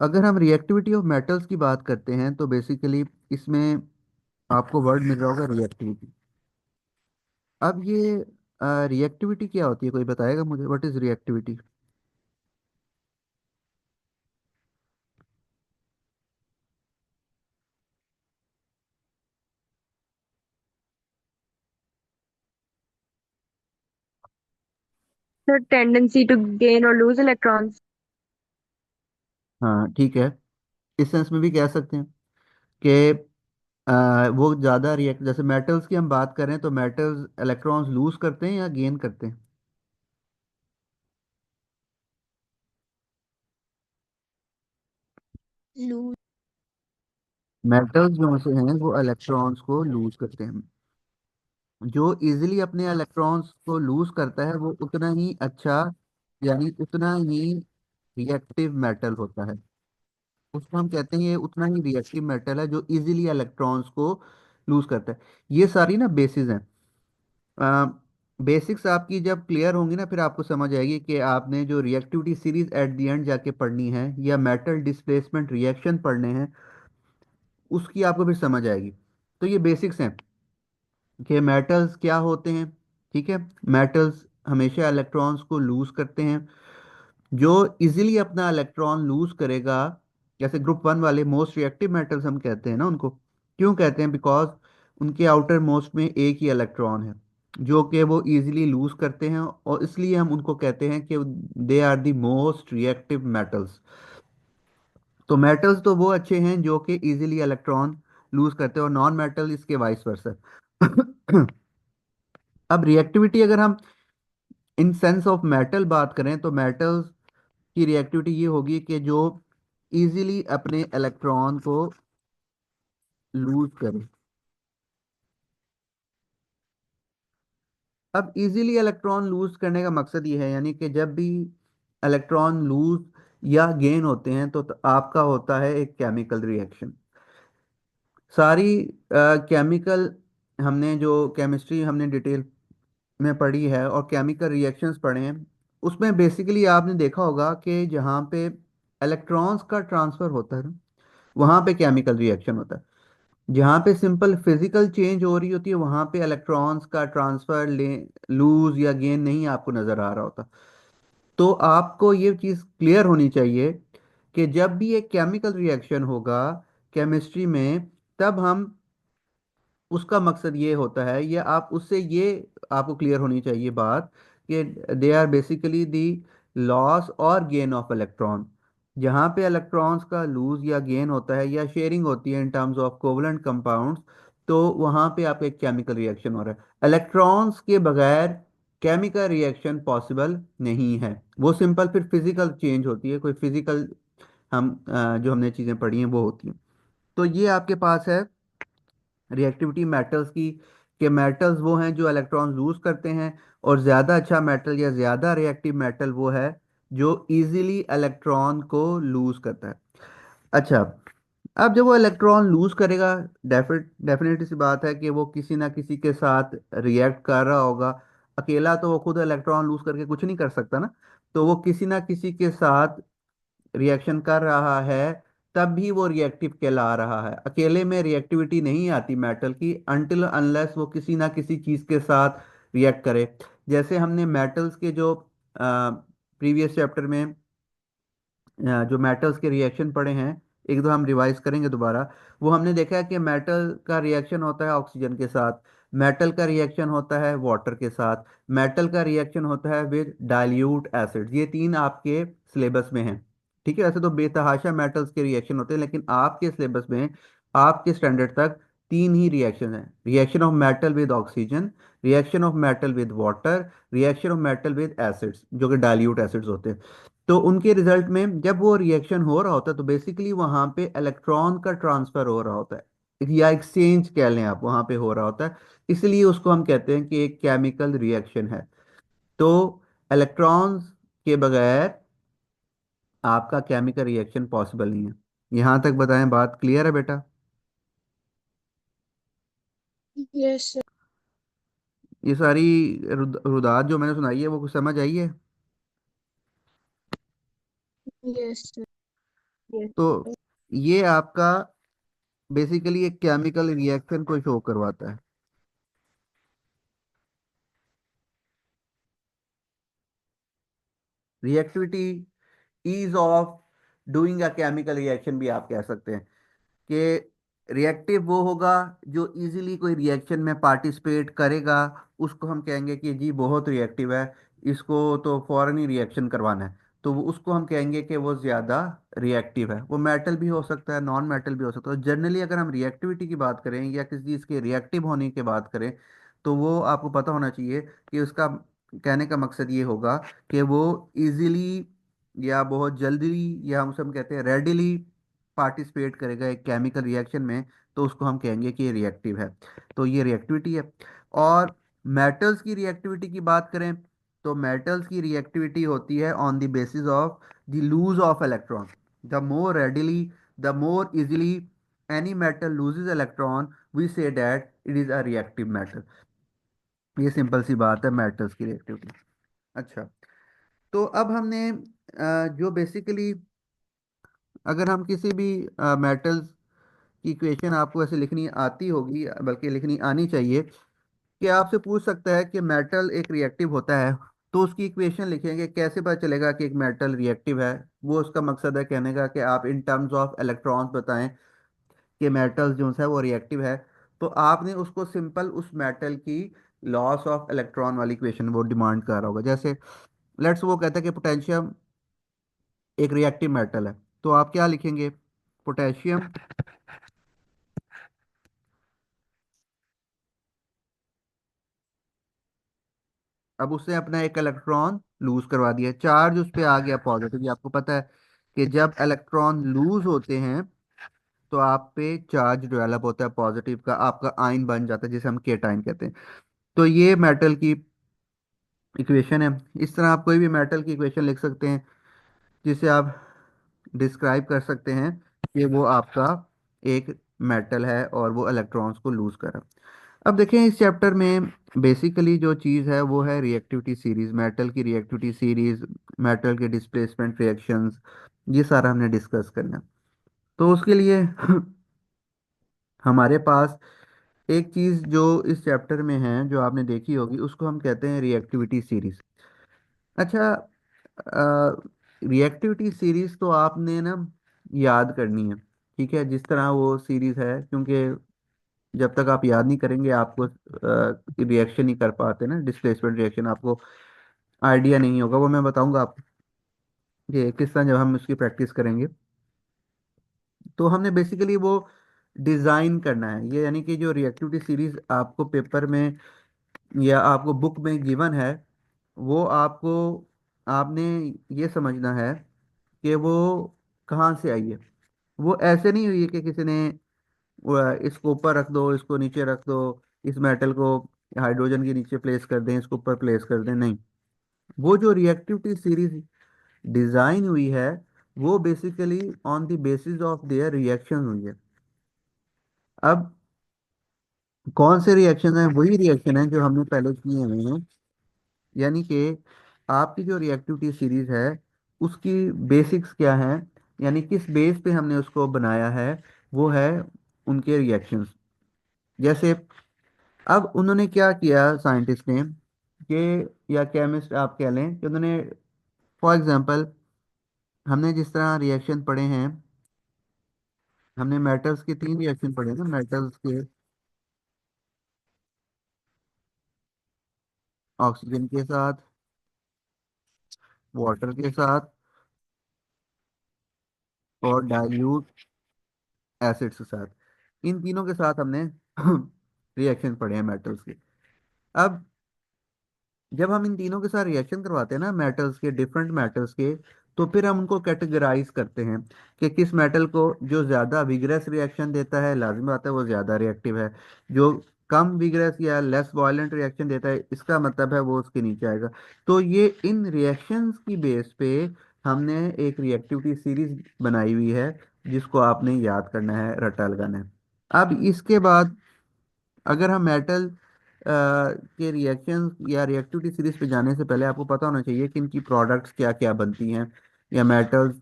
अगर हम reactivity of metals की बात करते हैं तो बेसिकली इसमें आपको वर्ड मिल रहा होगा रिएक्टिविटी। अब ये रिएक्टिविटी क्या होती है, कोई बताएगा मुझे, what is reactivity? The tendency to gain or lose electrons. हाँ ठीक है, इस सेंस में भी कह सकते हैं कि वो ज़्यादा रिएक्ट, जैसे मेटल्स की हम बात करें तो मेटल्स इलेक्ट्रॉन्स लूज करते हैं या गेन करते हैं? Lose. मेटल्स जो से हैं वो इलेक्ट्रॉन्स को लूज करते हैं। जो इजीली अपने इलेक्ट्रॉन्स को लूज करता है वो उतना ही अच्छा, यानी उतना ही रिएक्टिव मेटल होता है। उसको हम कहते हैं ये उतना ही रिएक्टिव मेटल है जो इजीली इलेक्ट्रॉन्स को लूज करता है। ये सारी ना बेसिस हैं। बेसिक्स आपकी जब क्लियर होंगी ना फिर आपको समझ आएगी कि आपने जो reactivity series at the end जाके पढ़नी है या मेटल डिस्प्लेसमेंट रिएक्शन पढ़ने हैं, उसकी आपको फिर समझ आएगी। तो ये बेसिक्स हैं कि मेटल्स क्या होते हैं। ठीक है, मेटल्स हमेशा इलेक्ट्रॉन्स को लूज करते हैं। जो इजीली अपना इलेक्ट्रॉन लूज करेगा, जैसे ग्रुप वन वाले मोस्ट रिएक्टिव मेटल्स हम कहते हैं ना उनको, क्यों कहते हैं? बिकॉज उनके आउटर मोस्ट में एक ही इलेक्ट्रॉन है जो कि वो इजीली लूज करते हैं, और इसलिए हम उनको कहते हैं कि they are the most reactive metals. तो मेटल्स तो वो अच्छे हैं जो कि इजीली इलेक्ट्रॉन लूज करते हैं, और नॉन मेटल इसके वाइस वर्सा। अब रिएक्टिविटी अगर हम इन सेंस ऑफ मेटल बात करें तो मेटल्स की रिएक्टिविटी ये होगी कि जो इजीली अपने इलेक्ट्रॉन को लूज करे। अब इजीली इलेक्ट्रॉन लूज करने का मकसद ये है, यानी कि जब भी इलेक्ट्रॉन लूज या गेन होते हैं तो आपका होता है एक केमिकल रिएक्शन। सारी केमिकल हमने जो केमिस्ट्री हमने डिटेल में पढ़ी है और केमिकल रिएक्शंस पढ़े हैं, उसमें बेसिकली आपने देखा होगा कि जहाँ पे इलेक्ट्रॉन्स का ट्रांसफर होता है ना, वहाँ पे केमिकल रिएक्शन होता है। जहाँ पे सिंपल फिजिकल चेंज हो रही होती है वहाँ पे इलेक्ट्रॉन्स का ट्रांसफर ले लूज या गेन नहीं आपको नजर आ रहा होता। तो आपको ये चीज़ क्लियर होनी चाहिए कि जब भी एक केमिकल रिएक्शन होगा केमिस्ट्री में, तब हम उसका मकसद ये होता है, या आप उससे ये आपको क्लियर होनी चाहिए बात कि they are basically the loss और गेन ऑफ इलेक्ट्रॉन। जहाँ पे इलेक्ट्रॉन्स का लूज या गेन होता है या शेयरिंग होती है in terms of covalent compounds, तो वहाँ पे आपका एक केमिकल रिएक्शन हो रहा है। इलेक्ट्रॉन्स के बगैर केमिकल रिएक्शन पॉसिबल नहीं है। वो सिंपल फिर फिजिकल चेंज होती है, कोई फिजिकल हम जो हमने चीज़ें पढ़ी हैं वो होती हैं। तो ये आपके पास है रिएक्टिविटी मेटल्स की, कि मेटल्स वो हैं जो इलेक्ट्रॉन लूज करते हैं, और ज़्यादा अच्छा मेटल या ज़्यादा रिएक्टिव मेटल वो है जो इजीली इलेक्ट्रॉन को लूज करता है। अच्छा, अब जब वो इलेक्ट्रॉन लूज करेगा, डेफिनेटली सी बात है कि वो किसी ना किसी के साथ रिएक्ट कर रहा होगा। अकेला तो वो खुद इलेक्ट्रॉन लूज करके कुछ नहीं कर सकता ना, तो वो किसी ना किसी के साथ रिएक्शन कर रहा है, तब भी वो रिएक्टिव कहला रहा है। अकेले में रिएक्टिविटी नहीं आती मेटल की अनटिल अनलेस वो किसी ना किसी चीज के साथ रिएक्ट करे। जैसे हमने मेटल्स के जो प्रीवियस चैप्टर में जो मेटल्स के रिएक्शन पढ़े हैं, एक दो हम रिवाइज करेंगे दोबारा। वो हमने देखा है कि मेटल का रिएक्शन होता है ऑक्सीजन के साथ, मेटल का रिएक्शन होता है वाटर के साथ, मेटल का रिएक्शन होता है विद डाइल्यूट एसिड्स। ये तीन आपके सिलेबस में हैं। ठीक है, वैसे तो बेतहाशा मेटल्स के रिएक्शन होते हैं, लेकिन आपके सिलेबस में आपके स्टैंडर्ड तक तीन ही रिएक्शन है: reaction of metal with oxygen, reaction of metal with water, reaction of metal with acids जो कि डाइल्यूट एसिड्स होते हैं। तो उनके रिजल्ट में जब वो रिएक्शन हो रहा होता है तो बेसिकली वहां पे इलेक्ट्रॉन का ट्रांसफर हो रहा होता है, या एक्सचेंज कह लें आप, वहां पे हो रहा होता है। इसलिए उसको हम कहते हैं कि एक केमिकल रिएक्शन है। तो इलेक्ट्रॉन्स के बगैर आपका केमिकल रिएक्शन पॉसिबल नहीं है। यहां तक बताएं, बात क्लियर है बेटा? Yes, sir. ये सारी रुदात जो मैंने सुनाई है वो कुछ समझ आई है? Yes, sir. यस तो ये आपका बेसिकली एक केमिकल रिएक्शन को शो करवाता है। Reactivity, is of doing a chemical reaction भी आप कह सकते हैं कि रिएक्टिव वो होगा जो इजीली कोई रिएक्शन में पार्टिसिपेट करेगा, उसको हम कहेंगे कि जी बहुत रिएक्टिव है, इसको तो फौरन ही रिएक्शन करवाना है, तो उसको हम कहेंगे कि वो ज़्यादा रिएक्टिव है। वो मेटल भी हो सकता है, नॉन मेटल भी हो सकता है। जनरली अगर हम रिएक्टिविटी की बात करें या किसी चीज़ के रिएक्टिव होने की बात करें, तो वो आपको पता होना चाहिए कि उसका कहने का मकसद ये होगा कि वो इजीली या बहुत जल्दी या हम कहते हैं रेडिली पार्टिसिपेट करेगा एक केमिकल रिएक्शन में, तो उसको हम कहेंगे कि ये रिएक्टिव है। तो ये रिएक्टिविटी है। और मेटल्स की रिएक्टिविटी की बात करें, तो मेटल्स की रिएक्टिविटी होती है on the basis of the lose of electron. The more readily, the more easily any metal loses electron, we say that it is a reactive metal. ये सिंपल सी बात है मेटल्स की रिएक्टिविटी। अच्छा, तो अब हमने जो बेसिकली अगर हम किसी भी मेटल्स की इक्वेशन आपको ऐसे लिखनी आती होगी, बल्कि लिखनी आनी चाहिए, कि आपसे पूछ सकता है कि मेटल एक रिएक्टिव होता है, तो उसकी इक्वेशन लिखेंगे, कैसे पता चलेगा कि एक मेटल रिएक्टिव है। वो उसका मकसद है कहने का कि आप इन टर्म्स ऑफ इलेक्ट्रॉन्स बताएं कि मेटल जो है वो रिएक्टिव है। तो आपने उसको सिंपल उस मेटल की लॉस ऑफ इलेक्ट्रॉन वाली इक्वेशन वो डिमांड कर रहा होगा। जैसे लेट्स वो कहता है कि पोटेशियम एक रिएक्टिव मेटल है, तो आप क्या लिखेंगे? पोटेशियम, अब उसने अपना एक इलेक्ट्रॉन लूज करवा दिया, चार्ज उस पे आ गया पॉजिटिव। ये आपको पता है कि जब इलेक्ट्रॉन लूज होते हैं तो आप पे चार्ज डेवलप होता है पॉजिटिव का, आपका आयन बन जाता है जिसे हम केटाइन कहते हैं। तो ये मेटल की इक्वेशन है। इस तरह आप कोई भी मेटल की इक्वेशन लिख सकते हैं जिसे आप डिस्क्राइब कर सकते हैं कि वो आपका एक मेटल है और वो इलेक्ट्रॉन्स को लूज कर रहा है। अब देखें इस चैप्टर में बेसिकली जो चीज़ है वो है रिएक्टिविटी सीरीज, मेटल की रिएक्टिविटी सीरीज, मेटल के डिस्प्लेसमेंट रिएक्शंस, ये सारा हमने डिस्कस करना है। तो उसके लिए हमारे पास एक चीज़ जो इस चैप्टर में है जो आपने देखी होगी उसको हम कहते हैं रिएक्टिविटी सीरीज। अच्छा, रिएक्टिविटी सीरीज तो आपने ना याद करनी है, ठीक है, जिस तरह वो सीरीज है, क्योंकि जब तक आप याद नहीं करेंगे आपको रिएक्शन नहीं कर पाते ना, डिस्प्लेसमेंट रिएक्शन आपको आइडिया नहीं होगा। वो मैं बताऊंगा आपको कि किस तरह जब हम उसकी प्रैक्टिस करेंगे। तो हमने बेसिकली वो डिज़ाइन करना है ये, यानी कि जो रिएक्टिविटी सीरीज आपको पेपर में या आपको बुक में गिवन है, वो आपको आपने ये समझना है कि वो कहाँ से आई है। वो ऐसे नहीं हुई है कि किसी ने इसको ऊपर रख दो, इसको नीचे रख दो, इस मेटल को हाइड्रोजन के नीचे प्लेस कर दें, इसको ऊपर प्लेस कर दें, नहीं। वो जो रिएक्टिविटी सीरीज डिजाइन हुई है वो basically on the basis of their reaction हुई है। अब कौन से रिएक्शन है? वही रिएक्शन है जो हमने पहले किए हुए हैं, यानी कि आपकी जो रिएक्टिविटी सीरीज है उसकी बेसिक्स क्या है, यानी किस बेस पे हमने उसको बनाया है, वो है उनके रिएक्शंस। जैसे अब उन्होंने क्या किया साइंटिस्ट ने कि, या केमिस्ट आप कह लें, कि उन्होंने फॉर एग्जांपल हमने जिस तरह रिएक्शन पढ़े हैं, हमने मेटल्स के तीन रिएक्शन पढ़े ना, मेटल्स के ऑक्सीजन के साथ, वाटर के साथ और डाइल्यूट एसिड्स के साथ, इन तीनों के साथ हमने रिएक्शन पढ़े हैं मेटल्स के। अब जब हम इन तीनों के साथ रिएक्शन करवाते हैं ना मेटल्स के, डिफरेंट मेटल्स के, तो फिर हम उनको कैटेगराइज करते हैं कि किस मेटल को जो ज़्यादा विगरस रिएक्शन देता है, लाजिम बात है वो ज़्यादा रिएक्टिव है। जो कम विगरस या लेस वायलेंट रिएक्शन देता है, इसका मतलब है वो उसके नीचे आएगा। तो ये इन रिएक्शंस की बेस पे हमने एक रिएक्टिविटी सीरीज बनाई हुई है जिसको आपने याद करना है, रट्टा लगाना है। अब इसके बाद अगर हम मेटल के रिएक्शन या रिएक्टिविटी सीरीज पे जाने से पहले आपको पता होना चाहिए कि इनकी प्रोडक्ट्स क्या क्या बनती हैं, या मेटल्स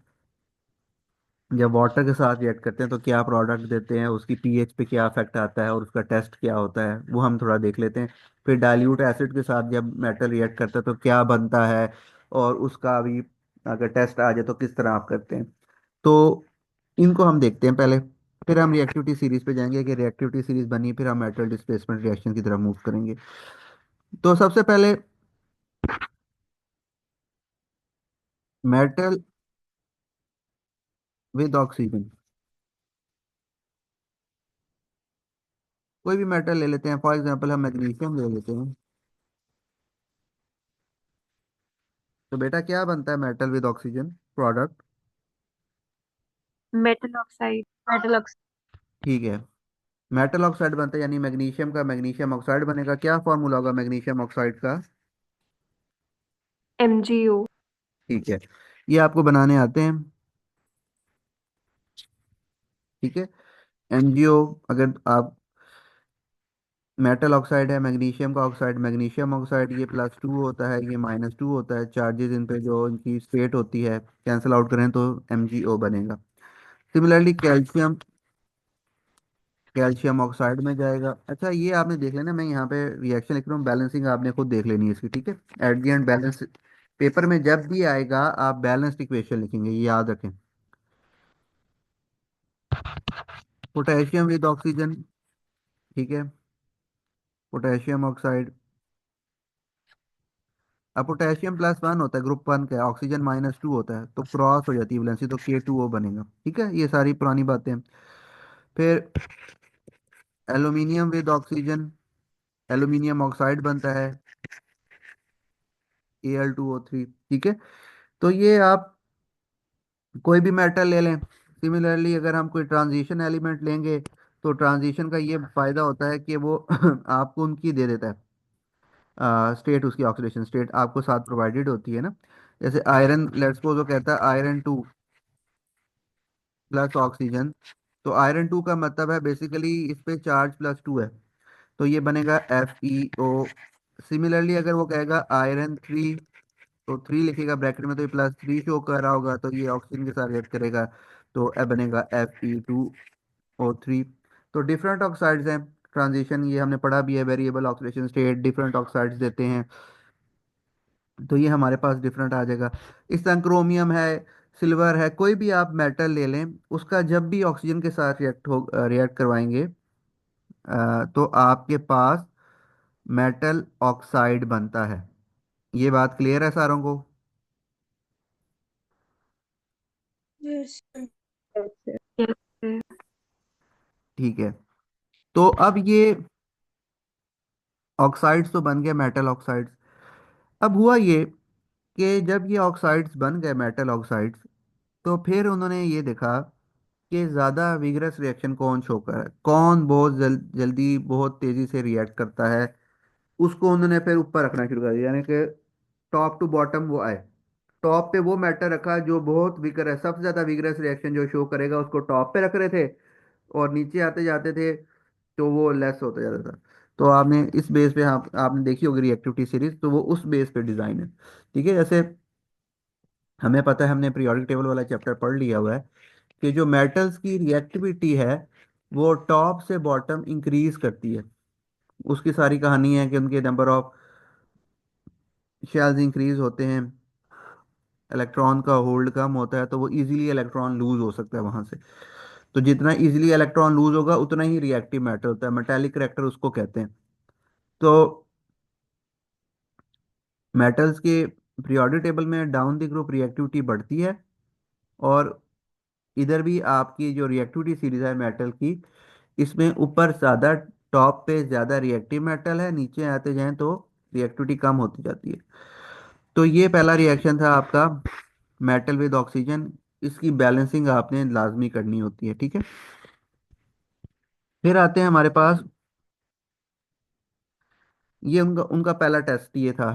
जब वाटर के साथ रिएक्ट करते हैं तो क्या प्रोडक्ट देते हैं, उसकी पीएच पे क्या इफेक्ट आता है और उसका टेस्ट क्या होता है वो हम थोड़ा देख लेते हैं। फिर डाइल्यूट एसिड के साथ जब मेटल रिएक्ट करता है तो क्या बनता है, और उसका भी अगर टेस्ट आ जाए तो किस तरह आप करते हैं। तो इनको हम देखते हैं पहले, फिर हम रिएक्टिविटी सीरीज पे जाएंगे कि रिएक्टिविटी सीरीज बनी, फिर हम मेटल डिस्प्लेसमेंट रिएक्शन की तरफ मूव करेंगे। तो सबसे पहले मेटल विद ऑक्सीजन, कोई भी मेटल ले लेते हैं, फॉर एग्जांपल हम मैग्नीशियम ले लेते हैं। तो बेटा क्या बनता है metal with oxygen product? Metal oxide. Metal oxide. ठीक है, मेटल ऑक्साइड बनता है, यानी मैग्नीशियम का मैग्नीशियम ऑक्साइड बनेगा। क्या फॉर्मूला होगा मैग्नीशियम ऑक्साइड का? MgO। ठीक है, ये आपको बनाने आते हैं। ठीक है, एमजीओ, अगर आप मेटल ऑक्साइड है मैग्नीशियम का ऑक्साइड, मैग्नीशियम ऑक्साइड ये +2 होता है, ये -2 होता है, चार्जेस इन पे जो इनकी स्टेट होती है कैंसिल आउट करें तो एमजीओ बनेगा। सिमिलरली कैल्शियम, कैल्शियम ऑक्साइड में जाएगा। अच्छा ये आपने देख लेना, मैं यहाँ पे रिएक्शन लिख रहा हूँ, बैलेंसिंग आपने खुद देख लेनी है इसकी। ठीक है, at the end balance, paper में जब भी आएगा आप बैलेंस्ड इक्वेशन लिखेंगे, ये याद रखें। पोटेशियम विद ऑक्सीजन, ठीक है, पोटेशियम ऑक्साइड। अब पोटेशियम +1 होता है, ग्रुप 1 का, ऑक्सीजन -2 होता है, तो क्रॉस हो जाती है वैलेंसी, तो K2O बनेगा। ठीक है, ये सारी पुरानी बातें। फिर aluminium with oxygen, aluminium oxide बनता है, Al2O3। ठीक है, तो ये आप कोई भी मेटल ले लें। सिमिलरली अगर हम कोई ट्रांजिशन एलिमेंट लेंगे तो ट्रांजिशन का ये फायदा होता है कि वो आपको उनकी दे देता है स्टेट, उसकी ऑक्सीडेशन स्टेट आपको साथ प्रोवाइडेड होती है ना। जैसे आयरन, लेट्स सपोज वो कहता है आयरन 2 प्लस ऑक्सीजन, तो आयरन 2 का मतलब है बेसिकली इस पे चार्ज +2 है, तो ये बनेगा FeO। सिमिलरली अगर वो कहेगा आयरन 3, तो 3 लिखेगा ब्रैकेट में, तो ये +3 शो कर रहा होगा, तो ये ऑक्सीजन के साथ रिएक्ट करेगा, तो बनेगा Fe2O3। तो डिफरेंट ऑक्साइड्स हैं, ट्रांजिशन ये हमने पढ़ा भी है, variable oxidation state different oxides देते हैं, तो ये हमारे पास डिफरेंट आ जाएगा। इस तरह क्रोमियम है, सिल्वर है, कोई भी आप मेटल ले लें, उसका जब भी ऑक्सीजन के साथ रिएक्ट करवाएंगे तो आपके पास मेटल ऑक्साइड बनता है। ये बात क्लियर है सारों को? Yes sir. ठीक है, तो अब ये ऑक्साइड्स तो बन गए मेटल ऑक्साइड्स। अब हुआ ये कि जब ये ऑक्साइड्स बन गए मेटल ऑक्साइड्स, तो फिर उन्होंने ये देखा कि ज़्यादा विगरस रिएक्शन कौन शो कर है, कौन बहुत जल्दी बहुत तेज़ी से रिएक्ट करता है, उसको उन्होंने फिर ऊपर रखना शुरू कर दिया, यानी कि टॉप टू बॉटम वो आए। टॉप पे वो मैटर रखा जो बहुत विगर है, सबसे ज़्यादा विगरस रिएक्शन जो शो करेगा उसको टॉप पे रख रहे थे, और नीचे आते जाते थे तो वो लेस होता जाता था। तो आपने इस बेस पे, आपने देखी होगी रिएक्टिविटी सीरीज, तो वो उस बेस पे डिज़ाइन है। ठीक है, जैसे हमें पता है, हमने पीरियोडिक टेबल वाला चैप्टर पढ़ लिया हुआ है कि जो मेटल्स की रिएक्टिविटी है वो टॉप से बॉटम इंक्रीज करती है। उसकी सारी कहानी है कि उनके नंबर ऑफ शेल्स इंक्रीज होते हैं, इलेक्ट्रॉन का होल्ड कम होता है, तो वो इजीली इलेक्ट्रॉन लूज हो सकता है वहां से। तो जितना इजीली इलेक्ट्रॉन लूज होगा उतना ही रिएक्टिव मैटर होता है, मेटेलिक रिएक्टर उसको कहते हैं। तो मेटल्स के पीरियोडिक टेबल में डाउन द ग्रुप रिएक्टिविटी बढ़ती है, और इधर भी आपकी जो रिएक्टिविटी सीरीज है मेटल की, इसमें ऊपर ज़्यादा, टॉप पे ज़्यादा रिएक्टिव मेटल है, नीचे आते जाएं तो रिएक्टिविटी कम होती जाती है। तो ये पहला रिएक्शन था आपका मेटल विद ऑक्सीजन, इसकी बैलेंसिंग आपने लाजमी करनी होती है। ठीक है, फिर आते हैं हमारे पास, ये उनका उनका पहला टेस्ट ये था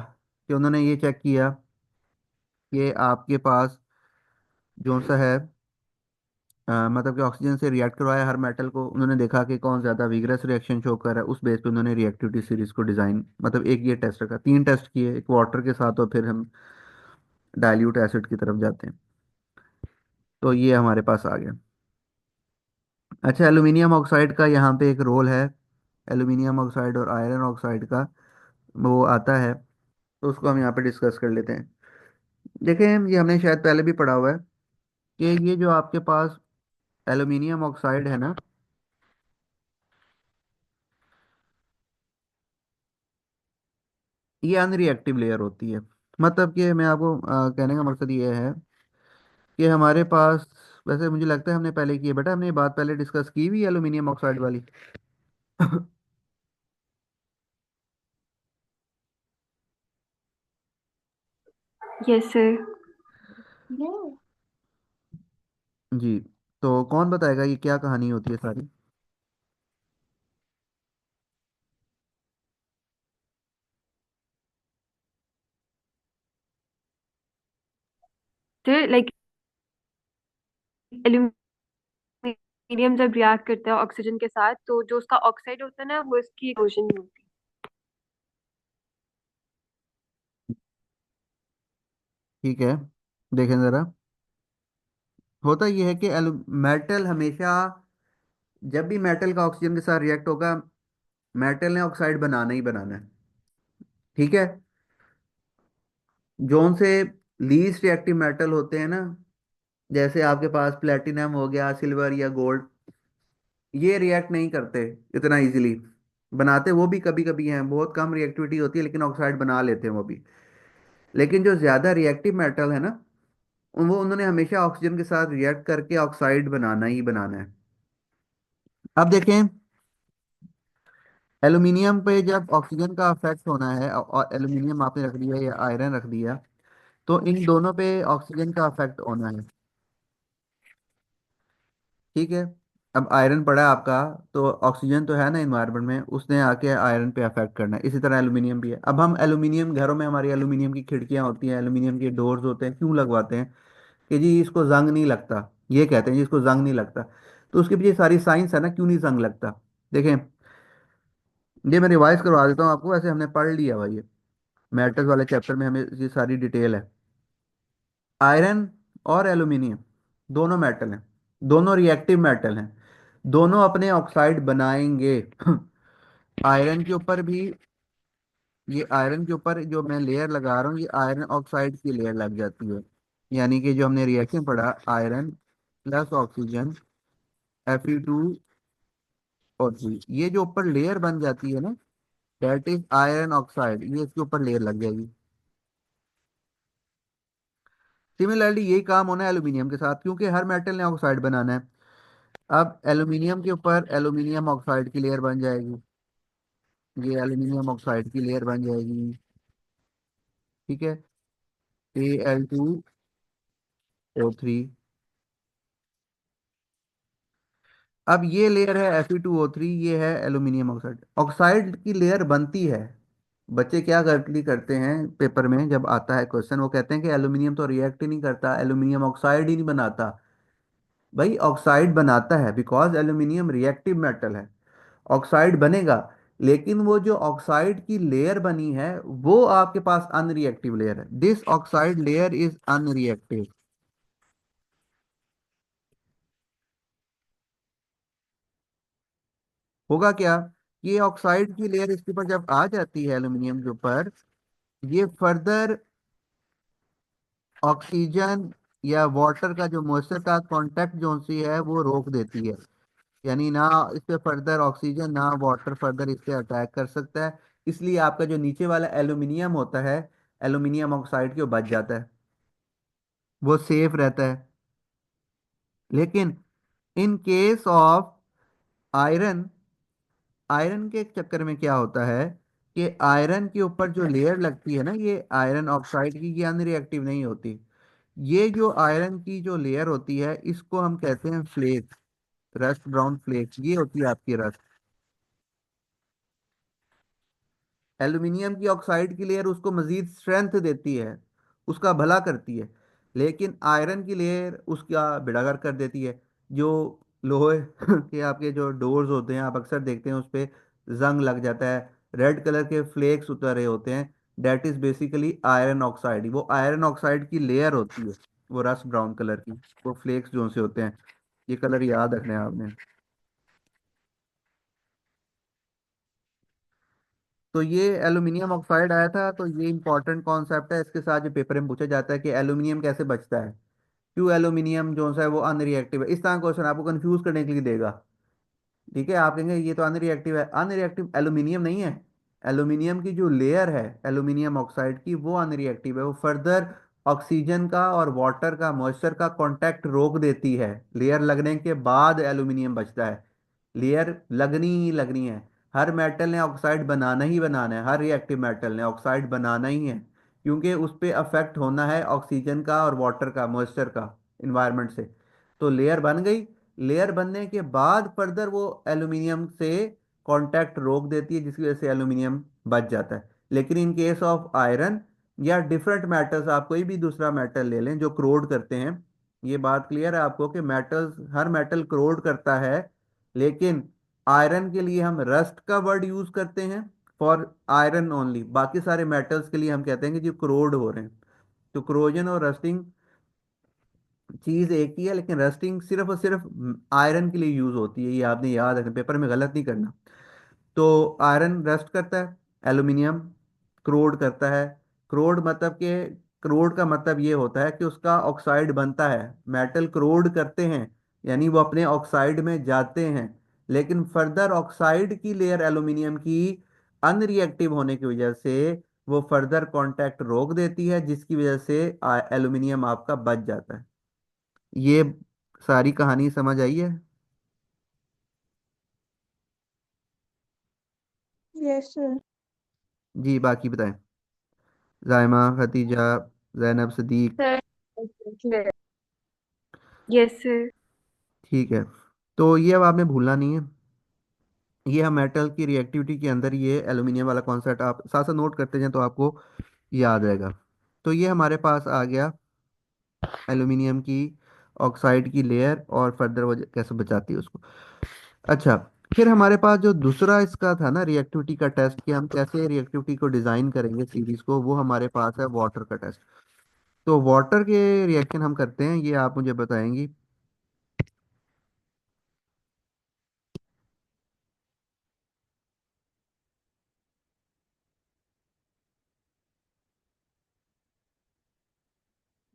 कि उन्होंने ये चेक किया कि आपके पास जो सा है मतलब कि ऑक्सीजन से रिएक्ट करवाया हर मेटल को, उन्होंने देखा कि कौन ज़्यादा विगरस रिएक्शन शो कर रहा है, उस बेस पे उन्होंने रिएक्टिविटी सीरीज को डिज़ाइन, मतलब एक ये टेस्ट रखा, 3 टेस्ट किए, एक वाटर के साथ और फिर हम डाइल्यूट एसिड की तरफ जाते हैं। तो ये हमारे पास आ गया। अच्छा, एल्यूमिनियम ऑक्साइड का यहाँ पे एक रोल है, एल्यूमिनियम ऑक्साइड और आयरन ऑक्साइड का वो आता है, तो उसको हम यहाँ पे डिस्कस कर लेते हैं। देखें, ये हमने शायद पहले भी पढ़ा हुआ है कि ये जो आपके पास एल्यूमिनियम ऑक्साइड है ना, ये अनरिएक्टिव लेयर होती है। मतलब कि मैं आपको कहने का मकसद ये है कि हमारे पास, वैसे मुझे लगता है हमने पहले की है बेटा, हमने ये बात पहले डिस्कस की हुई एल्यूमिनियम ऑक्साइड वाली। Yes sir. जी। तो कौन बताएगा ये क्या कहानी होती है सारी? सर लाइक एल्यूमिनियम जब रिएक्ट करता है ऑक्सीजन के साथ, तो जो उसका ऑक्साइड होता है ना, वो इसकी इक्वेशन नहीं होती। ठीक है, देखें ज़रा। होता यह है कि मेटल हमेशा, जब भी मेटल का ऑक्सीजन के साथ रिएक्ट होगा, मेटल ने ऑक्साइड बनाना ही बनाना है। ठीक है। जोन से लीस्ट रिएक्टिव मेटल होते हैं ना, जैसे आपके पास प्लेटिनम हो गया, सिल्वर या गोल्ड, ये रिएक्ट नहीं करते इतना इजीली। बनाते वो भी कभी कभी हैं, बहुत कम रिएक्टिविटी होती है, लेकिन ऑक्साइड बना लेते हैं वो भी। लेकिन जो ज़्यादा रिएक्टिव मेटल है ना, वो उन्होंने हमेशा ऑक्सीजन के साथ रिएक्ट करके ऑक्साइड बनाना ही बनाना है। अब देखें, एल्यूमिनियम पे जब ऑक्सीजन का इफेक्ट होना है, और एल्यूमिनियम आपने रख दिया या आयरन रख दिया, तो इन दोनों पे ऑक्सीजन का इफेक्ट होना है। ठीक है। अब आयरन पड़ा है आपका, तो ऑक्सीजन तो है ना इन्वायरमेंट में, उसने आके आयरन पे अफेक्ट करना है। इसी तरह एल्यूमिनियम भी है। अब हम एल्यूमिनियम, घरों में हमारी एल्यूमिनियम की खिड़कियां होती हैं, एल्यूमिनियम के डोर्स होते हैं, क्यों लगवाते हैं? कि जी इसको जंग नहीं लगता, ये कहते हैं जी इसको जंग नहीं लगता। तो उसके पीछे सारी साइंस है ना, क्यों नहीं जंग लगता। देखें, ये मैं रिवाइज करवा देता हूँ आपको, वैसे हमने पढ़ लिया भाई, ये मेटल्स वाले चैप्टर में हमें ये सारी डिटेल है। आयरन और एल्यूमिनियम दोनों मेटल हैं, दोनों रिएक्टिव मेटल हैं, दोनों अपने ऑक्साइड बनाएंगे। आयरन के ऊपर भी, ये आयरन के ऊपर जो मैं लेयर लगा रहा हूँ, ये आयरन ऑक्साइड की लेयर लग जाती है। यानी कि जो हमने रिएक्शन पढ़ा, आयरन प्लस ऑक्सीजन, Fe2O3, ये जो ऊपर लेयर बन जाती है ना, दैट इज आयरन ऑक्साइड, ये इसके ऊपर लेयर लग जाएगी। सिमिलरली यही काम होना है एल्यूमिनियम के साथ, क्योंकि हर मेटल ने ऑक्साइड बनाना है। अब एल्यूमिनियम के ऊपर एल्यूमिनियम ऑक्साइड की लेयर बन जाएगी, ये एल्यूमिनियम ऑक्साइड की लेयर बन जाएगी। ठीक है। Al2O3। अब ये लेयर है Fe2O3, ये है एल्यूमिनियम ऑक्साइड। ऑक्साइड की लेयर बनती है, बच्चे क्या गलती करते हैं पेपर में जब आता है क्वेश्चन, वो कहते हैं कि एल्यूमिनियम तो रिएक्ट ही नहीं करता, एल्यूमिनियम ऑक्साइड ही नहीं बनाता। भाई ऑक्साइड बनाता है, बिकॉज एल्यूमिनियम रिएक्टिव मेटल है, ऑक्साइड बनेगा। लेकिन वो जो ऑक्साइड की लेयर बनी है, वो आपके पास अनरिएक्टिव लेयर है। This oxide layer is unreactive. होगा क्या, ये ऑक्साइड की लेयर इसके ऊपर जब आ जाती है एल्यूमिनियम के ऊपर, ये फर्दर ऑक्सीजन या वाटर का जो मॉइस्चर का कांटेक्ट जो सी है वो रोक देती है। यानी ना इस पे फर्दर ऑक्सीजन ना वाटर फर्दर इस पे अटैक कर सकता है। इसलिए आपका जो नीचे वाला एल्यूमिनियम होता है, एल्यूमिनियम ऑक्साइड के, वो बच जाता है, वो सेफ रहता है। लेकिन in case of iron, iron के चक्कर में क्या होता है कि आयरन के ऊपर जो लेयर लगती है ना, ये आयरन ऑक्साइड की, ये अनरिएक्टिव नहीं होती। ये जो आयरन की जो लेयर होती है, इसको हम कहते हैं फ्लेक, रस्ट ब्राउन फ्लेक्स, ये होती है आपकी रस्ट। एल्यूमिनियम की ऑक्साइड की लेयर उसको मजीद स्ट्रेंथ देती है, उसका भला करती है। लेकिन आयरन की लेयर उसका बेड़ागर कर देती है। जो लोहे के आपके जो डोर्स होते हैं, आप अक्सर देखते हैं उस पे जंग लग जाता है, रेड कलर के फ्लेक्स उतर रहे होते हैं, that is basically iron oxide, वो आयरन ऑक्साइड की लेयर होती है। वो रस्ट ब्राउन कलर की, वो फ्लेक्स जो से होते हैं। ये कलर याद रखना है आपने। तो ये एल्यूमिनियम ऑक्साइड आया था, तो ये इंपॉर्टेंट कॉन्सेप्ट है, इसके साथ जो पेपर में पूछा जाता है कि एल्यूमिनियम कैसे बचता है, क्यों एल्यूमिनियम जो सा है वो अनरिएक्टिव है। इस तरह क्वेश्चन आपको कंफ्यूज करने के लिए देगा। ठीक है, आप कहेंगे ये तो अनरिएक्टिव है, अनरिएक्टिव एल्यूमिनियम नहीं है। एल्यूमिनियम की जो लेयर है एल्यूमिनियम ऑक्साइड की, वो अनरिएक्टिव है। वो फर्दर ऑक्सीजन का और वाटर का मॉइस्चर का कांटेक्ट रोक देती है। लेयर लगने के बाद एल्यूमिनियम बचता है। लेयर लगनी ही लगनी है। हर मेटल ने ऑक्साइड बनाना ही बनाना है, हर रिएक्टिव मेटल ने ऑक्साइड बनाना ही है, क्योंकि उस पर अफेक्ट होना है ऑक्सीजन का और वाटर का मॉइस्चर का, इन्वायरमेंट से। तो लेयर बन गई। लेयर बनने के बाद फर्दर वो एल्यूमिनियम से कांटेक्ट रोक देती है, जिसकी वजह से एल्यूमिनियम बच जाता है। लेकिन इन केस ऑफ आयरन या डिफरेंट मेटल्स, आप कोई भी दूसरा मेटल ले लें जो क्रोड करते हैं, ये बात क्लियर है आपको कि मेटल्स, हर मेटल क्रोड करता है। लेकिन आयरन के लिए हम रस्ट का वर्ड यूज करते हैं, फॉर आयरन ओनली। बाकी सारे मेटल्स के लिए हम कहते हैं कि जो क्रोड हो रहे हैं। तो क्रोजन और रस्टिंग चीज एक ही है, लेकिन रस्टिंग सिर्फ और सिर्फ आयरन के लिए यूज होती है। ये आपने याद रखना, पेपर में गलत नहीं करना। तो आयरन रस्ट करता है, एल्यूमिनियम क्रोड करता है। क्रोड मतलब के, क्रोड का मतलब ये होता है कि उसका ऑक्साइड बनता है। मेटल क्रोड करते हैं, यानी वो अपने ऑक्साइड में जाते हैं। लेकिन फर्दर ऑक्साइड की लेयर एल्यूमिनियम की अनरिएक्टिव होने की वजह से वो फर्दर कांटेक्ट रोक देती है, जिसकी वजह से एल्यूमिनियम आपका बच जाता है। ये सारी कहानी समझ आई है? Yes sir. जी, बाकी बताएं। Zaima, Khatija, Zainab, Sadiq. Sir clear. Yes sir. ठीक है, तो ये अब आपने भूलना नहीं है। ये हम मेटल की रिएक्टिविटी के अंदर ये एल्यूमिनियम वाला कॉन्सेप्ट आप साथ साथ नोट करते जाएं तो आपको याद रहेगा। तो ये हमारे पास आ गया एल्यूमिनियम की ऑक्साइड की लेयर, और फर्दर वो कैसे बचाती है उसको। अच्छा, फिर हमारे पास जो दूसरा इसका था ना रिएक्टिविटी का टेस्ट, कि हम कैसे रिएक्टिविटी को डिजाइन करेंगे सीरीज को, वो हमारे पास है वाटर का टेस्ट। तो वाटर के रिएक्शन हम करते हैं, ये आप मुझे बताएंगी।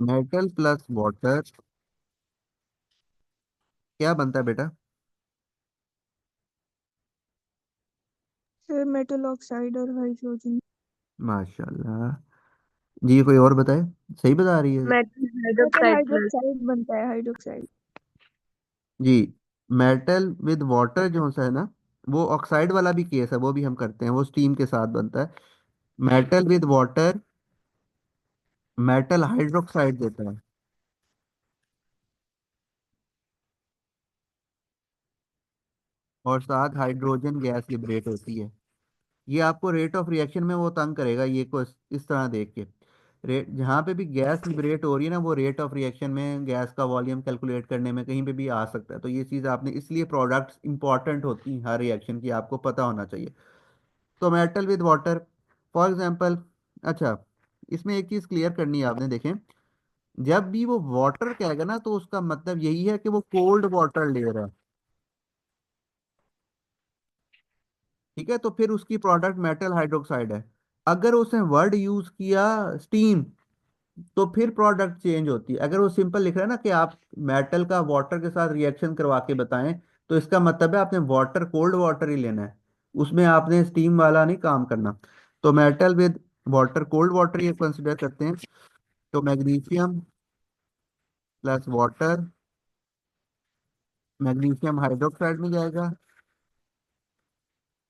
मेटल प्लस वाटर क्या बनता है बेटा? सर मेटल ऑक्साइड और हाइड्रोजन। माशाल्लाह। जी, कोई और बताए? सही बता रही है। Metal metal hydroxide plus. Hydroxide बनता है, हाइड्रोक्साइड। जी, मेटल विद वाटर जो सा है ना, वो ऑक्साइड वाला भी केस है, वो भी हम करते हैं, वो स्टीम के साथ बनता है। Metal with water metal hydroxide देता है, और साथ हाइड्रोजन गैस लिबरेट होती है। ये आपको रेट ऑफ रिएक्शन में वो तंग करेगा, ये को इस तरह देख के। रेट जहाँ पे भी गैस लिबरेट हो रही है ना, वो रेट ऑफ रिएक्शन में गैस का वॉल्यूम कैलकुलेट करने में कहीं पे भी आ सकता है। तो ये चीज़ आपने, इसलिए प्रोडक्ट्स इंपॉर्टेंट होती हैं हर रिएक्शन की, आपको पता होना चाहिए। तो metal with water, for example. अच्छा, इसमें एक चीज़ क्लियर करनी है आपने, देखें। जब भी वो वाटर कहेगा ना, तो उसका मतलब यही है कि वो कोल्ड वाटर ले रहा है। ठीक है, तो फिर उसकी प्रोडक्ट मेटल हाइड्रोक्साइड है। अगर उसने वर्ड यूज किया स्टीम, तो फिर प्रोडक्ट चेंज होती है। अगर वो सिंपल लिख रहा है ना कि आप मेटल का वाटर के साथ रिएक्शन करवा के बताएं, तो इसका मतलब है आपने वाटर, कोल्ड वाटर ही लेना है, उसमें आपने स्टीम वाला नहीं काम करना। तो metal with water, cold water ये कंसिडर करते हैं। तो magnesium plus water, magnesium hydroxide में जाएगा,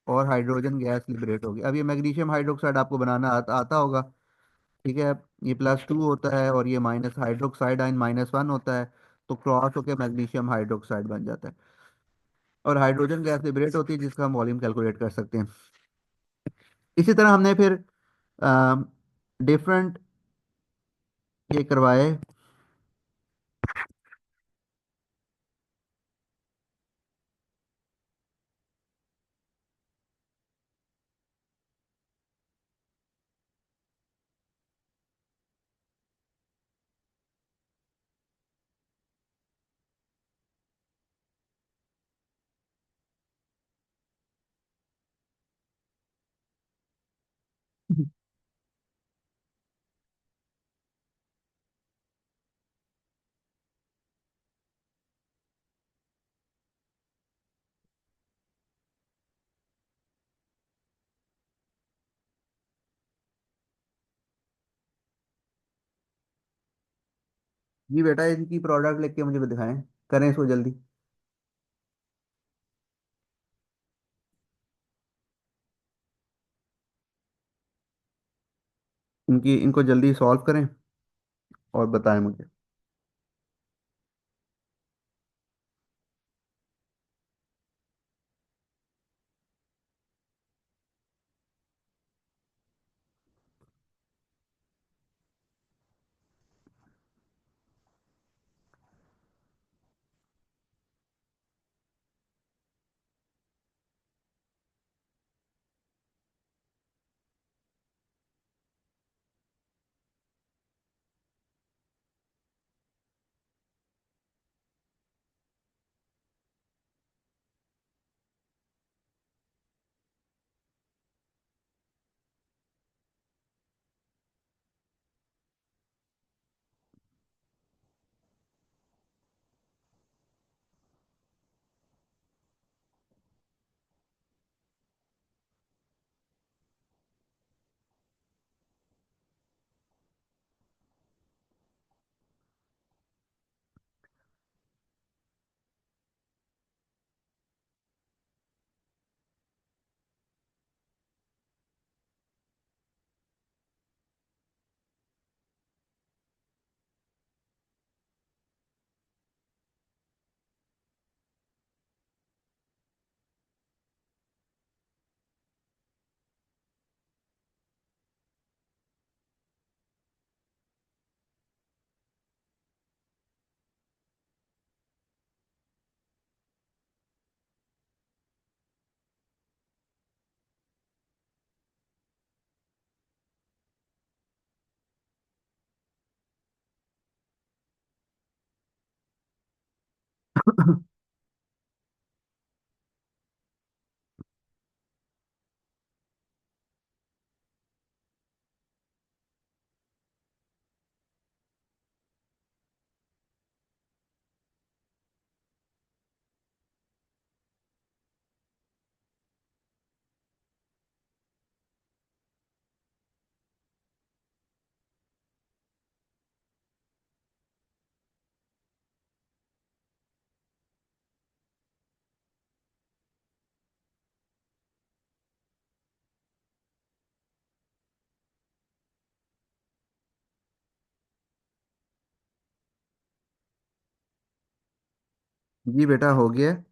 और हाइड्रोजन गैस लिबरेट होगी। अब ये मैग्नीशियम हाइड्रोक्साइड आपको बनाना आता होगा। ठीक है, ये +2 होता है, और ये माइनस हाइड्रोक्साइड आयन -1 होता है। तो क्रॉस होकर मैग्नीशियम हाइड्रोक्साइड बन जाता है, और हाइड्रोजन गैस लिबरेट होती है, जिसका हम वॉल्यूम कैलकुलेट कर सकते हैं। इसी तरह हमने फिर डिफरेंट ये करवाए। जी बेटा, इनकी प्रोडक्ट लिख के मुझे भी दिखाएं, करें इसको जल्दी। इनको जल्दी सॉल्व करें और बताएं मुझे। जी बेटा, हो गया है।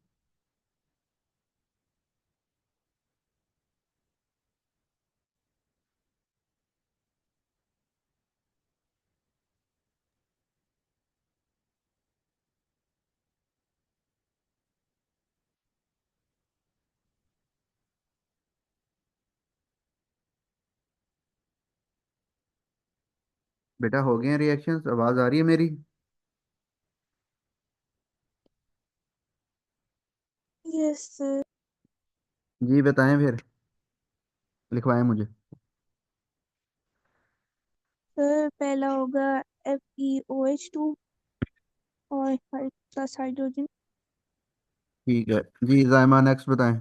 बेटा, हो गए हैं रिएक्शंस, आवाज़ आ रही है मेरी? Yes sir. जी बताएं फिर, लिखवाएं मुझे। सर पहला होगा FeOH2 और प्लस हाइड्रोजन। ठीक है जी, जायमा नेक्स्ट बताएं।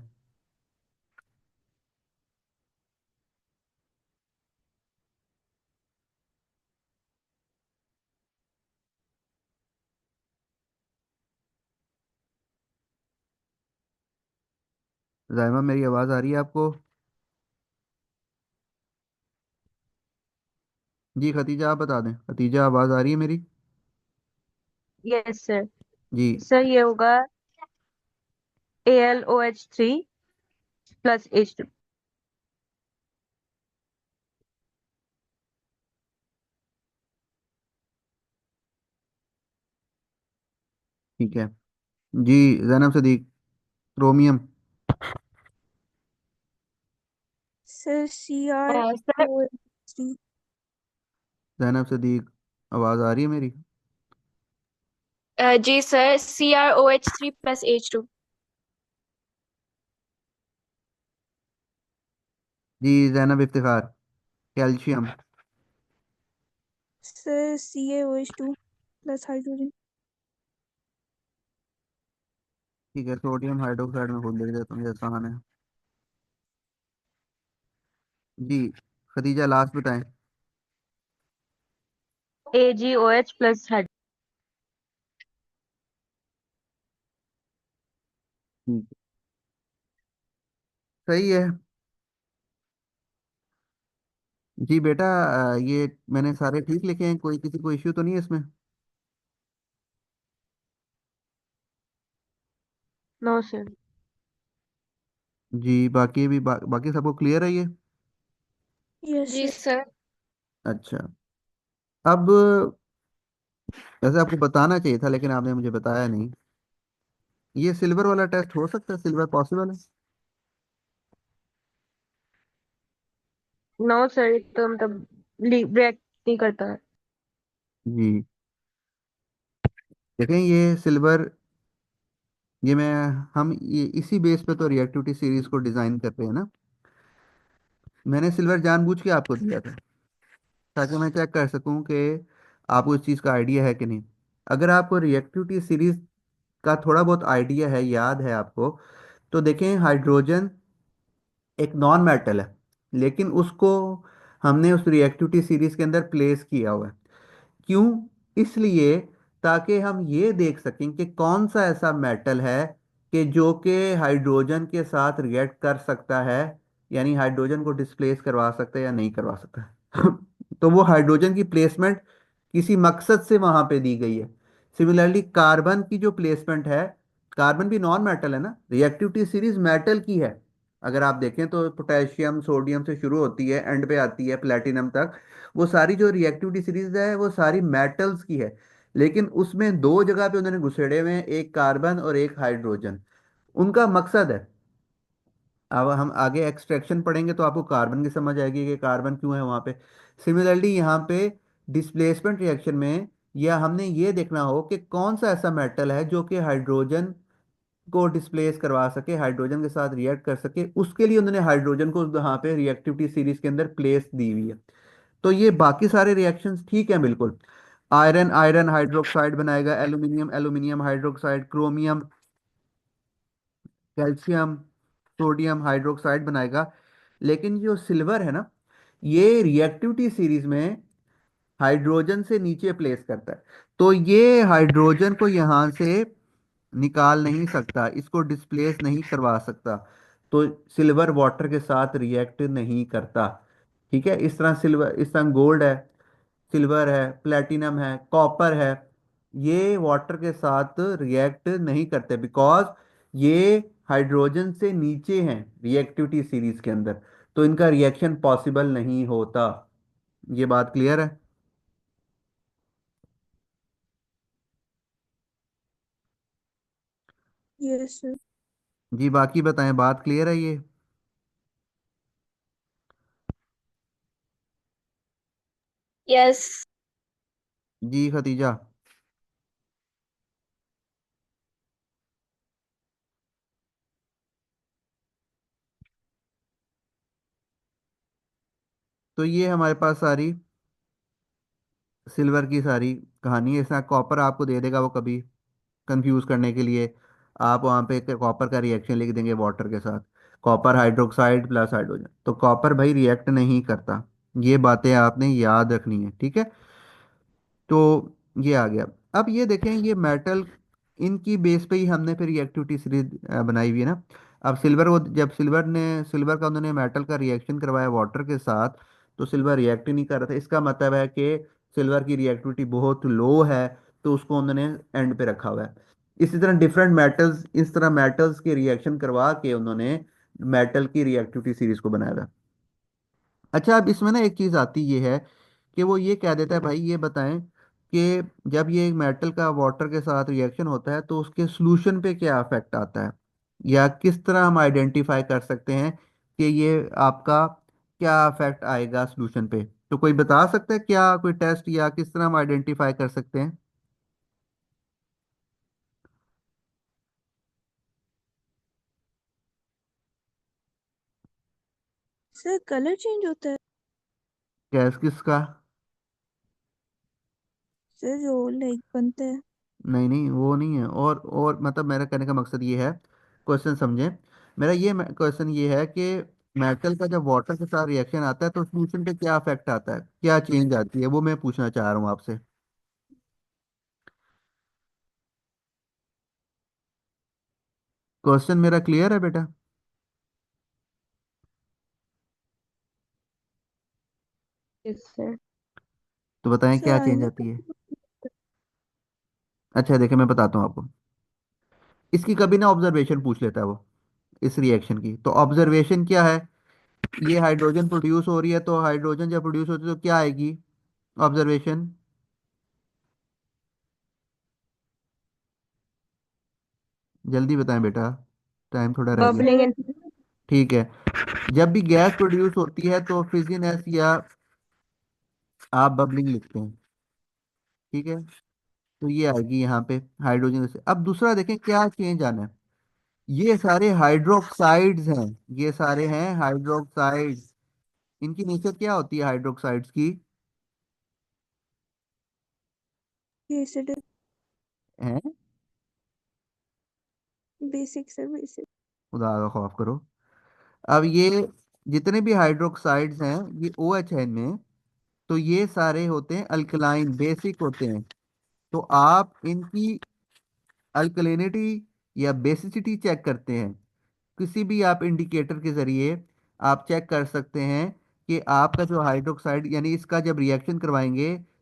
जायमा, मेरी आवाज़ आ रही है आपको? जी खतीजा, आप बता दें। खतीजा, आवाज़ आ रही है मेरी? Yes sir. जी। सर ये होगा AlOH3 + H2। ठीक है जी। Zainab Sadiq, chromium. Sir sir CrOH3। Zainab Sadiq, आवाज़ आ रही है मेरी? जी सर, CrOH3 + H2। जी Zainab Iftikhar, calcium. Sir CaOH2 plus hydrogen. ठीक है, सोडियम हाइड्रोक्साइड में खुद लिख देता हूँ, ये आसान है। जी खदीजा, लास्ट बताएं। AgOH + hydrogen. ठीक है, सही है। जी बेटा, ये मैंने सारे ठीक लिखे हैं, कोई किसी को इश्यू तो नहीं है इसमें? No sir. जी बाकी भी बाकी सबको क्लियर है ये? यस जी सर। सर। अच्छा। अब वैसे आपको बताना चाहिए था लेकिन आपने मुझे बताया नहीं। ये सिल्वर वाला टेस्ट हो सकता है, सिल्वर पॉसिबल है? नो सर, तो मतलब रिएक्ट नहीं करता है। जी देखें, ये सिल्वर, ये मैं हम ये इसी बेस पे तो रिएक्टिविटी सीरीज को डिजाइन कर रहे हैं ना। मैंने सिल्वर जानबूझ के आपको दिया था ताकि मैं चेक कर सकूं कि आपको इस चीज़ का आइडिया है कि नहीं। अगर आपको रिएक्टिविटी सीरीज का थोड़ा बहुत आइडिया है, याद है आपको, तो देखें हाइड्रोजन एक नॉन मेटल है, लेकिन उसको हमने उस रिएक्टिविटी सीरीज के अंदर प्लेस किया हुआ है। क्यों? इसलिए ताकि हम ये देख सकें कि कौन सा ऐसा मेटल है कि जो कि हाइड्रोजन के साथ रिएक्ट कर सकता है, यानी हाइड्रोजन को डिस्प्लेस करवा सकता है या नहीं करवा सकता है। तो वो हाइड्रोजन की प्लेसमेंट किसी मकसद से वहां पे दी गई है। सिमिलरली कार्बन की जो प्लेसमेंट है, कार्बन भी नॉन मेटल है ना, रिएक्टिविटी सीरीज मेटल की है। अगर आप देखें तो पोटेशियम सोडियम से शुरू होती है, एंड पे आती है प्लेटिनम तक। वो सारी जो रिएक्टिविटी सीरीज है वो सारी मेटल्स की है। लेकिन उसमें दो जगह पे उन्होंने घुसेड़े हुए हैं, एक कार्बन और एक हाइड्रोजन। उनका मकसद है, अब हम आगे एक्सट्रैक्शन पढ़ेंगे तो आपको कार्बन की समझ आएगी कि कार्बन क्यों है वहां पे। सिमिलरली यहाँ पे डिस्प्लेसमेंट रिएक्शन में, या हमने ये देखना हो कि कौन सा ऐसा मेटल है जो कि हाइड्रोजन को डिस्प्लेस करवा सके, हाइड्रोजन के साथ रिएक्ट कर सके, उसके लिए उन्होंने हाइड्रोजन को यहाँ पे रिएक्टिविटी सीरीज के अंदर प्लेस दी हुई है। तो ये बाकी सारे रिएक्शंस ठीक हैं बिल्कुल। आयरन आयरन हाइड्रोक्साइड बनाएगा, aluminium aluminium hydroxide, chromium calcium sodium hydroxide बनाएगा। लेकिन जो सिल्वर है ना, ये रिएक्टिविटी सीरीज में हाइड्रोजन से नीचे प्लेस करता है। तो ये हाइड्रोजन को यहां से निकाल नहीं सकता, इसको डिस्प्लेस नहीं करवा सकता। तो सिल्वर वाटर के साथ रिएक्ट नहीं करता। ठीक है, इस तरह सिल्वर, इस तरह गोल्ड है, सिल्वर है, प्लेटिनम है, कॉपर है, ये वाटर के साथ रिएक्ट नहीं करते बिकॉज ये हाइड्रोजन से नीचे हैं रिएक्टिविटी सीरीज के अंदर। तो इनका रिएक्शन पॉसिबल नहीं होता। ये बात क्लियर है? Yes sir. जी बाकी बताएं, बात क्लियर है ये? यस। जी खतीजा। तो ये हमारे पास सारी सिल्वर की सारी कहानी है। इसमें कॉपर आपको दे देगा वो कभी कंफ्यूज करने के लिए, आप वहाँ पे कॉपर का रिएक्शन लिख देंगे वाटर के साथ, कॉपर हाइड्रोक्साइड प्लस हाइड्रोजन। तो कॉपर भाई रिएक्ट नहीं करता। ये बातें आपने याद रखनी है, ठीक है? तो ये आ गया। अब ये देखें, ये मेटल, इनकी बेस पे ही हमने फिर रिएक्टिविटी सीरीज बनाई हुई है ना। अब सिल्वर को, जब सिल्वर का उन्होंने मेटल का रिएक्शन करवाया वाटर के साथ, तो सिल्वर रिएक्ट ही नहीं कर रहा था। इसका मतलब है कि सिल्वर की रिएक्टिविटी बहुत लो है, तो उसको उन्होंने एंड पे रखा हुआ है। इसी तरह डिफरेंट मेटल्स, इस तरह मेटल्स के रिएक्शन करवा के उन्होंने मेटल की रिएक्टिविटी सीरीज को बनाया था। अच्छा, अब इसमें ना एक चीज़ आती ये है कि वो ये कह देता है, भाई ये बताएं कि जब ये मेटल का वाटर के साथ रिएक्शन होता है तो उसके सॉल्यूशन पे क्या इफेक्ट आता है, या किस तरह हम आइडेंटिफाई कर सकते हैं कि ये आपका क्या इफेक्ट आएगा सॉल्यूशन पे। तो कोई बता सकता है क्या, कोई टेस्ट, या किस तरह हम आइडेंटिफाई कर सकते हैं? सर कलर चेंज होता है? गैस किसका? सर जो लाइक बनता है। नहीं नहीं, वो नहीं है। और मतलब मेरा कहने का मकसद ये है, क्वेश्चन समझें। मेरा ये क्वेश्चन ये है कि मेटल का जब वाटर के साथ रिएक्शन आता है तो सॉल्यूशन पे क्या इफेक्ट आता है, क्या चेंज आती है, वो मैं पूछना चाह रहा हूँ आपसे। क्वेश्चन मेरा क्लियर है बेटा? Yes sir. तो बताएं सर क्या आई चेंज नो। आती है। अच्छा देखिए मैं बताता हूँ आपको। इसकी कभी ना ऑब्जर्वेशन पूछ लेता है वो, इस रिएक्शन की। तो ऑब्जर्वेशन क्या है, ये हाइड्रोजन प्रोड्यूस हो रही है, तो हाइड्रोजन जब प्रोड्यूस होती है तो क्या आएगी ऑब्जर्वेशन? जल्दी बताएं बेटा, टाइम थोड़ा रह गया। बबलिंग सर एंड ठीक है, जब भी गैस प्रोड्यूस होती है तो फिजिन या आप बबलिंग लिखते हैं। ठीक है, तो ये आएगी यहाँ पे हाइड्रोजन से। अब दूसरा देखें क्या चेंज आना है। ये सारे हाइड्रोक्साइड्स हैं, ये सारे हैं हाइड्रोक्साइड्स। इनकी नेचर क्या होती है हाइड्रोक्साइड्स की? एसिड। हैं? Basic sir, basic. खुदा का खौफ करो। अब ये जितने भी हाइड्रोक्साइड्स हैं, ये ओ एच है इनमें, तो ये सारे होते हैं अल्कलाइन, बेसिक होते हैं। तो आप इनकी अल्कलिनिटी या बेसिसिटी चेक करते हैं, किसी भी आप इंडिकेटर के जरिए आप चेक कर सकते हैं कि आपका जो हाइड्रोक्साइड यानी इसका जब रिएक्शन करवाएंगे